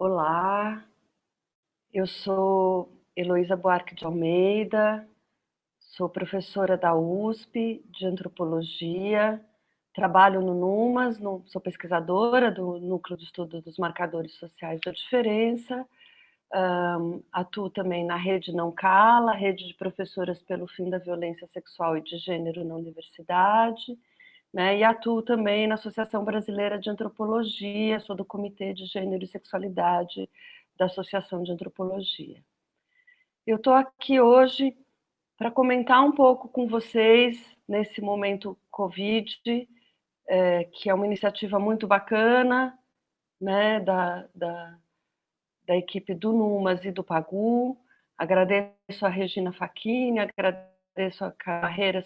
Olá, eu sou Heloísa Buarque de Almeida, sou professora da USP de Antropologia, trabalho no NUMAS, sou pesquisadora do Núcleo de Estudo dos Marcadores Sociais da Diferença, atuo também na Rede Não Cala, Rede de Professoras pelo Fim da Violência Sexual e de Gênero na Universidade, né, e atuo também na Associação Brasileira de Antropologia, sou do Comitê de Gênero e Sexualidade da Associação de Antropologia. Eu estou aqui hoje para comentar um pouco com vocês nesse momento Covid, que é uma iniciativa muito bacana, né, da equipe do NUMAS e do PAGU. Agradeço a Regina Facchini, agradeço a Carreiras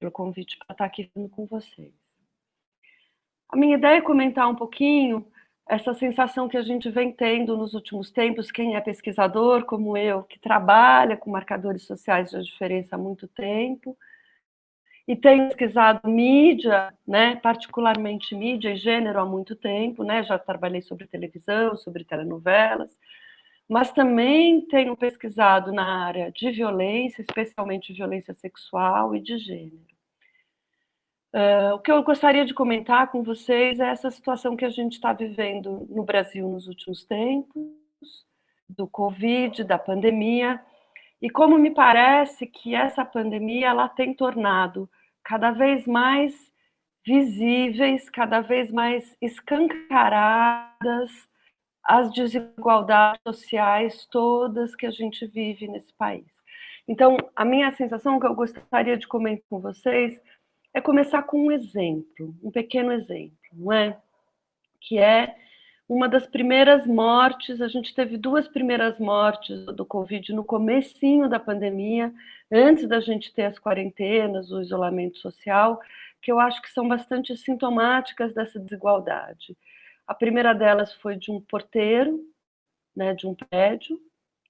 pelo convite para estar aqui com vocês. A minha ideia é comentar um pouquinho essa sensação que a gente vem tendo nos últimos tempos, quem é pesquisador, como eu, que trabalha com marcadores sociais da diferença há muito tempo, e tem pesquisado mídia, né, particularmente mídia e gênero há muito tempo, né, já trabalhei sobre televisão, sobre telenovelas, mas também tenho pesquisado na área de violência, especialmente violência sexual e de gênero. O que eu gostaria de comentar com vocês é essa situação que a gente está vivendo no Brasil nos últimos tempos, do Covid, da pandemia, e como me parece que essa pandemia ela tem tornado cada vez mais visíveis, cada vez mais escancaradas as desigualdades sociais todas que a gente vive nesse país. Então, a minha sensação que eu gostaria de comentar com vocês é começar com um exemplo, um pequeno exemplo, não é? Que é uma das primeiras mortes, a gente teve duas primeiras mortes do Covid no comecinho da pandemia, antes da gente ter as quarentenas, o isolamento social, que eu acho que são bastante sintomáticas dessa desigualdade. A primeira delas foi de um porteiro, né, de um prédio,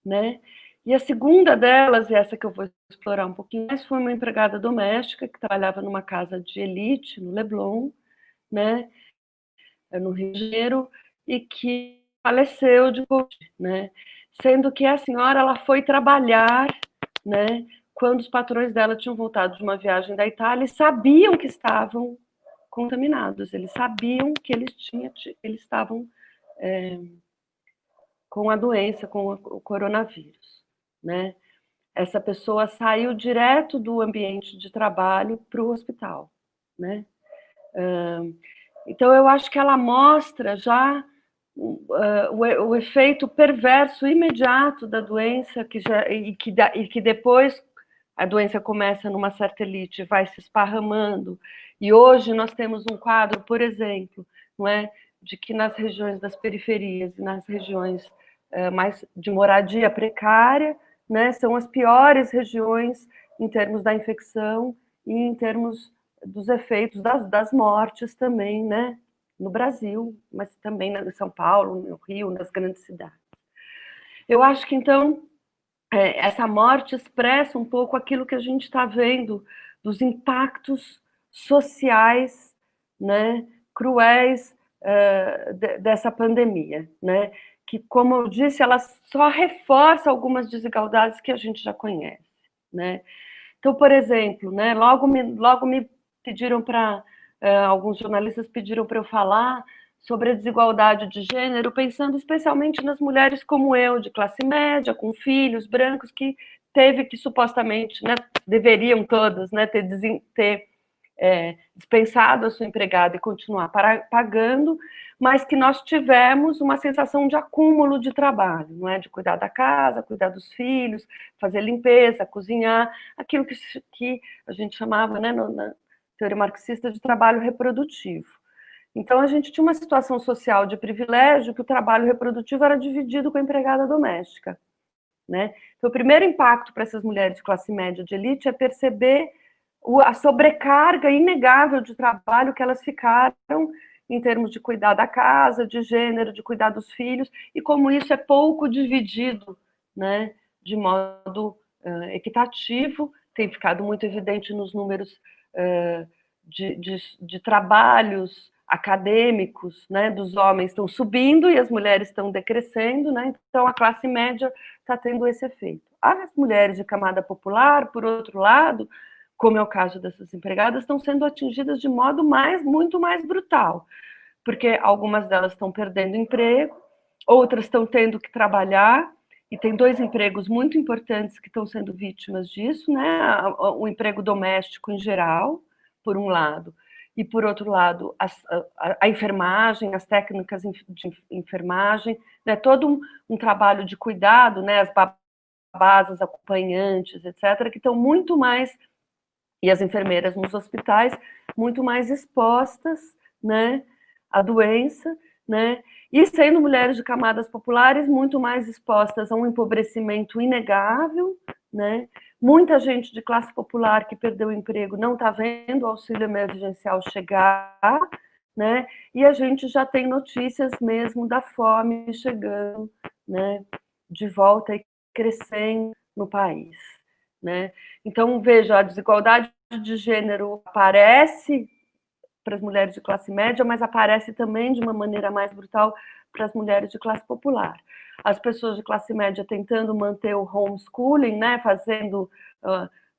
né? E a segunda delas, e essa que eu vou explorar um pouquinho mais, foi uma empregada doméstica que trabalhava numa casa de elite, no Leblon, né, no Rio de Janeiro, e que faleceu de Covid, né? Sendo que a senhora ela foi trabalhar, né, quando os patrões dela tinham voltado de uma viagem da Itália e sabiam que estavam contaminados, eles sabiam que eles estavam com a doença, com o coronavírus, né? Essa pessoa saiu direto do ambiente de trabalho para o hospital, né? Então, eu acho que ela mostra já o efeito perverso imediato da doença, e que depois a doença começa numa certa elite, vai se esparramando. E hoje nós temos um quadro, por exemplo, não é, de que nas regiões das periferias e nas regiões mais de moradia precária, né, são as piores regiões em termos da infecção e em termos dos efeitos das mortes também, né, no Brasil, mas também em São Paulo, no Rio, nas grandes cidades. Eu acho que, então, essa morte expressa um pouco aquilo que a gente está vendo dos impactos sociais, né, cruéis dessa pandemia, né, que, como eu disse, ela só reforça algumas desigualdades que a gente já conhece, né. Então, por exemplo, né, logo me pediram para, alguns jornalistas pediram para eu falar sobre a desigualdade de gênero, pensando especialmente nas mulheres como eu, de classe média, com filhos brancos, que teve que supostamente, né, deveriam todas, né, ter dispensado a sua empregada e continuar pagando, mas que nós tivemos uma sensação de acúmulo de trabalho, não é? De cuidar da casa, cuidar dos filhos, fazer limpeza, cozinhar, aquilo que a gente chamava, né, na teoria marxista, de trabalho reprodutivo. Então, a gente tinha uma situação social de privilégio que o trabalho reprodutivo era dividido com a empregada doméstica, né? Então, o primeiro impacto para essas mulheres de classe média de elite é perceber a sobrecarga inegável de trabalho que elas ficaram em termos de cuidar da casa, de gênero, de cuidar dos filhos, e como isso é pouco dividido, né, de modo equitativo, tem ficado muito evidente nos números de trabalhos acadêmicos, né, dos homens estão subindo e as mulheres estão decrescendo, né? Então a classe média está tendo esse efeito. As mulheres de camada popular, por outro lado, como é o caso dessas empregadas, estão sendo atingidas de modo muito mais brutal, porque algumas delas estão perdendo emprego, outras estão tendo que trabalhar, e tem 2 empregos muito importantes que estão sendo vítimas disso, né? O emprego doméstico em geral, por um lado, e por outro lado, a enfermagem, as técnicas de enfermagem, né? Todo um trabalho de cuidado, né? As babás, as acompanhantes, etc., que estão muito mais, e as enfermeiras nos hospitais, muito mais expostas, né, à doença, né, e sendo mulheres de camadas populares muito mais expostas a um empobrecimento inegável, né, muita gente de classe popular que perdeu o emprego não está vendo o auxílio emergencial chegar, né, e a gente já tem notícias mesmo da fome chegando, né, de volta e crescendo no país, né. Então, veja, a desigualdade de gênero aparece para as mulheres de classe média, mas aparece também de uma maneira mais brutal para as mulheres de classe popular. As pessoas de classe média tentando manter o homeschooling, né, fazendo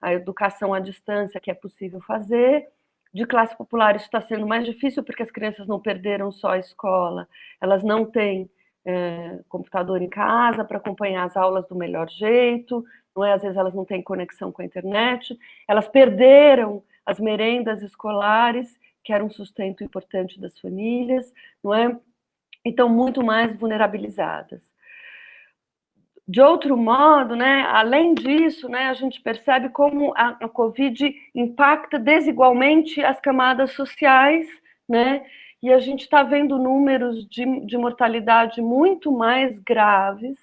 a educação à distância que é possível fazer. De classe popular isso está sendo mais difícil porque as crianças não perderam só a escola, elas não têm computador em casa para acompanhar as aulas do melhor jeito, não é? Às vezes elas não têm conexão com a internet, elas perderam as merendas escolares, que era um sustento importante das famílias, não é? E estão muito mais vulnerabilizadas. De outro modo, né, além disso, né, a gente percebe como a Covid impacta desigualmente as camadas sociais, né, e a gente está vendo números de mortalidade muito mais graves,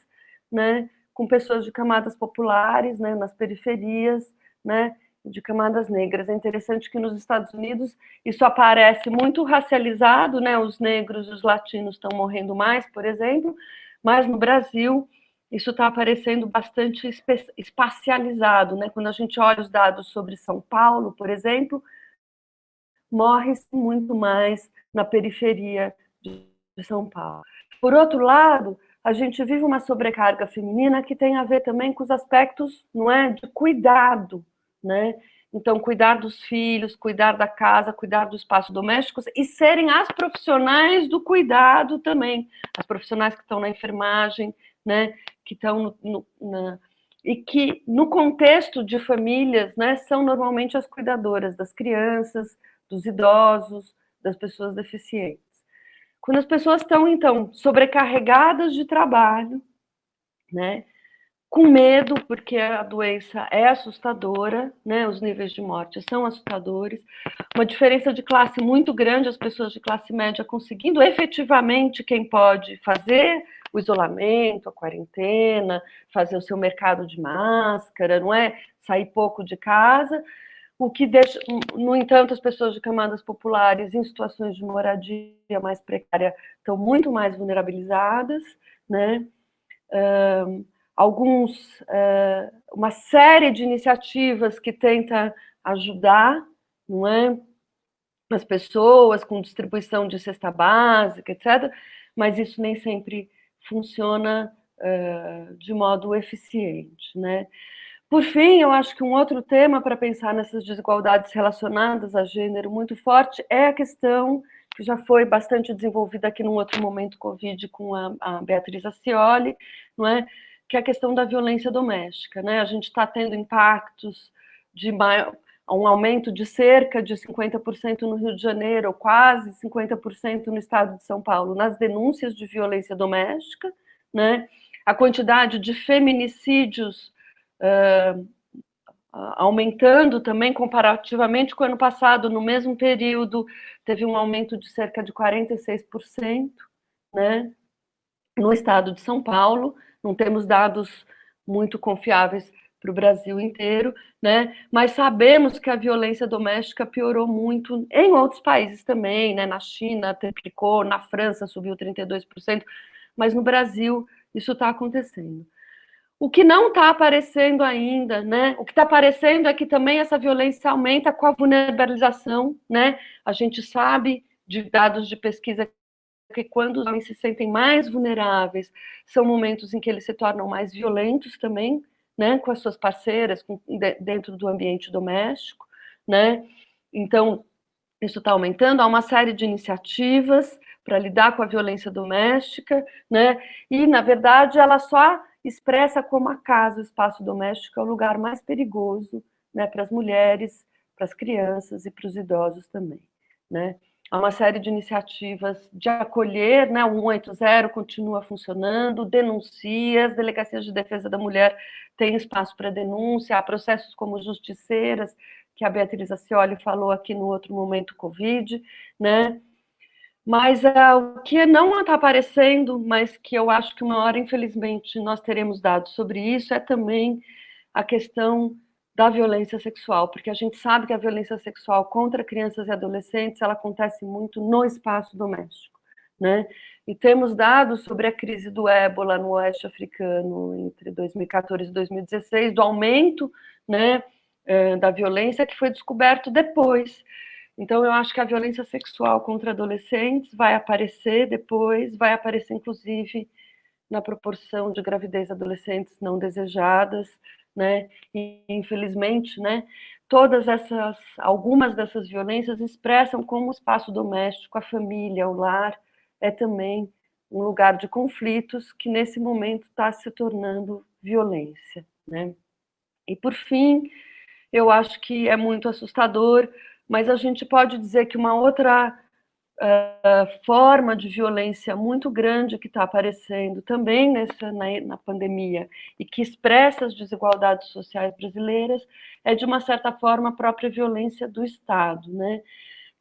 né, com pessoas de camadas populares, né, nas periferias, né, de camadas negras. É interessante que nos Estados Unidos isso aparece muito racializado, né, os negros e os latinos estão morrendo mais, por exemplo, mas no Brasil isso está aparecendo bastante espacializado, né? Quando a gente olha os dados sobre São Paulo, por exemplo, morre-se muito mais na periferia de São Paulo. Por outro lado, a gente vive uma sobrecarga feminina que tem a ver também com os aspectos, não é, de cuidado, né? Então, cuidar dos filhos, cuidar da casa, cuidar do espaço doméstico e serem as profissionais do cuidado também, as profissionais que estão na enfermagem, né? Que estão e que, no contexto de famílias, né, são normalmente as cuidadoras das crianças, dos idosos, das pessoas deficientes. Quando as pessoas estão, então, sobrecarregadas de trabalho, né, com medo, porque a doença é assustadora, né, os níveis de morte são assustadores, uma diferença de classe muito grande, as pessoas de classe média conseguindo efetivamente, quem pode fazer o isolamento, a quarentena, fazer o seu mercado de máscara, não é? Sair pouco de casa, o que deixa, no entanto, as pessoas de camadas populares em situações de moradia mais precária estão muito mais vulnerabilizadas, né? Uma série de iniciativas que tenta ajudar, não é? As pessoas com distribuição de cesta básica, etc., mas isso nem sempre funciona de modo eficiente, né? Por fim, eu acho que um outro tema para pensar nessas desigualdades relacionadas a gênero muito forte é a questão que já foi bastante desenvolvida aqui num outro momento Covid com a Beatriz Acioli, não é? Que é a questão da violência doméstica, né? A gente está tendo impactos de um aumento de cerca de 50% no Rio de Janeiro, ou quase 50% no estado de São Paulo, nas denúncias de violência doméstica, né? A quantidade de feminicídios aumentando também comparativamente com o ano passado, no mesmo período, teve um aumento de cerca de 46%, né? No estado de São Paulo, não temos dados muito confiáveis para o Brasil inteiro, né? Mas sabemos que a violência doméstica piorou muito em outros países também, né? Na China triplicou, na França subiu 32%, mas no Brasil isso está acontecendo. O que não está aparecendo ainda, né? O que está aparecendo é que também essa violência aumenta com a vulnerabilização, né? A gente sabe de dados de pesquisa que quando os homens se sentem mais vulneráveis, são momentos em que eles se tornam mais violentos também, né, com as suas parceiras, dentro do ambiente doméstico, né? Então, isso está aumentando. Há uma série de iniciativas para lidar com a violência doméstica, né? E, na verdade, ela só expressa como a casa, o espaço doméstico, é o lugar mais perigoso, né, para as mulheres, para as crianças e para os idosos também, né? Há uma série de iniciativas de acolher, né? O 180 continua funcionando, denuncia, as delegacias de defesa da mulher têm espaço para denúncia, há processos como justiceiras, que a Beatriz Acioli falou aqui no outro momento Covid, né? Mas o que não está aparecendo, mas que eu acho que uma hora, infelizmente, nós teremos dados sobre isso, é também a questão da violência sexual, porque a gente sabe que a violência sexual contra crianças e adolescentes, ela acontece muito no espaço doméstico, né? E temos dados sobre a crise do ébola no oeste africano entre 2014 e 2016, do aumento, né, da violência que foi descoberto depois. Então, eu acho que a violência sexual contra adolescentes vai aparecer depois, vai aparecer, inclusive, na proporção de gravidez adolescentes não desejadas, né? E, infelizmente, né, algumas dessas violências expressam como o espaço doméstico, a família, o lar, é também um lugar de conflitos que, nesse momento, está se tornando violência, né? E, por fim, eu acho que é muito assustador, mas a gente pode dizer que uma outra forma de violência muito grande que está aparecendo também na pandemia e que expressa as desigualdades sociais brasileiras é, de uma certa forma, a própria violência do Estado, né?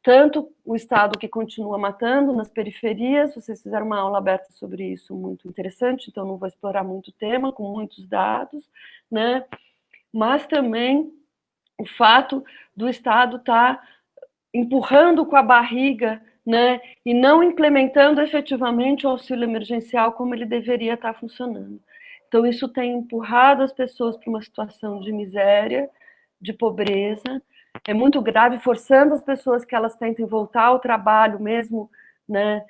Tanto o Estado que continua matando nas periferias, vocês fizeram uma aula aberta sobre isso, muito interessante, então não vou explorar muito o tema, com muitos dados, né? Mas também o fato do Estado estar empurrando com a barriga, né, e não implementando efetivamente o auxílio emergencial como ele deveria estar funcionando. Então, isso tem empurrado as pessoas para uma situação de miséria, de pobreza, é muito grave, forçando as pessoas que elas tentem voltar ao trabalho mesmo, né,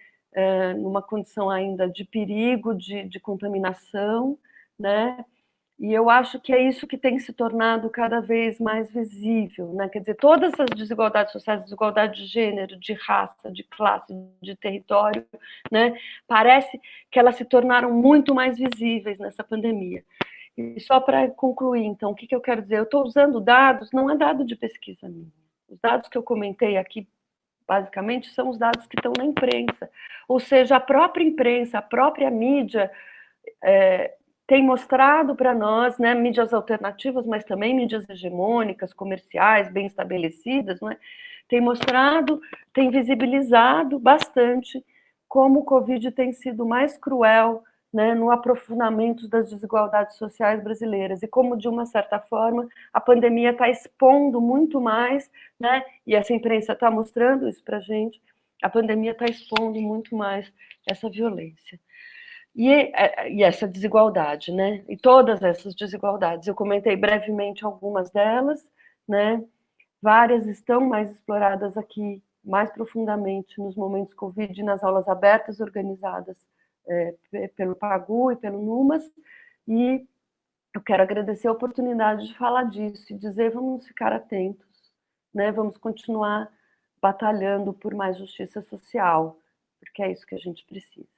numa condição ainda de perigo, de contaminação, né, e eu acho que é isso que tem se tornado cada vez mais visível, né? Quer dizer, todas essas desigualdades sociais, desigualdade de gênero, de raça, de classe, de território, né? Parece que elas se tornaram muito mais visíveis nessa pandemia. E só para concluir, então, o que eu quero dizer? Eu estou usando dados, não é dado de pesquisa minha. Os dados que eu comentei aqui, basicamente, são os dados que estão na imprensa. Ou seja, a própria imprensa, a própria mídia, tem mostrado para nós, né, mídias alternativas, mas também mídias hegemônicas, comerciais, bem estabelecidas, não é? Tem mostrado, tem visibilizado bastante como o Covid tem sido mais cruel, né, no aprofundamento das desigualdades sociais brasileiras e como, de uma certa forma, a pandemia está expondo muito mais, né, e essa imprensa está mostrando isso para a gente, a pandemia está expondo muito mais essa violência. E essa desigualdade, né? E todas essas desigualdades. Eu comentei brevemente algumas delas, né? Várias estão mais exploradas aqui, mais profundamente, nos momentos Covid, nas aulas abertas organizadas pelo Pagu e pelo Numas. E eu quero agradecer a oportunidade de falar disso e dizer: vamos ficar atentos, né? Vamos continuar batalhando por mais justiça social, porque é isso que a gente precisa.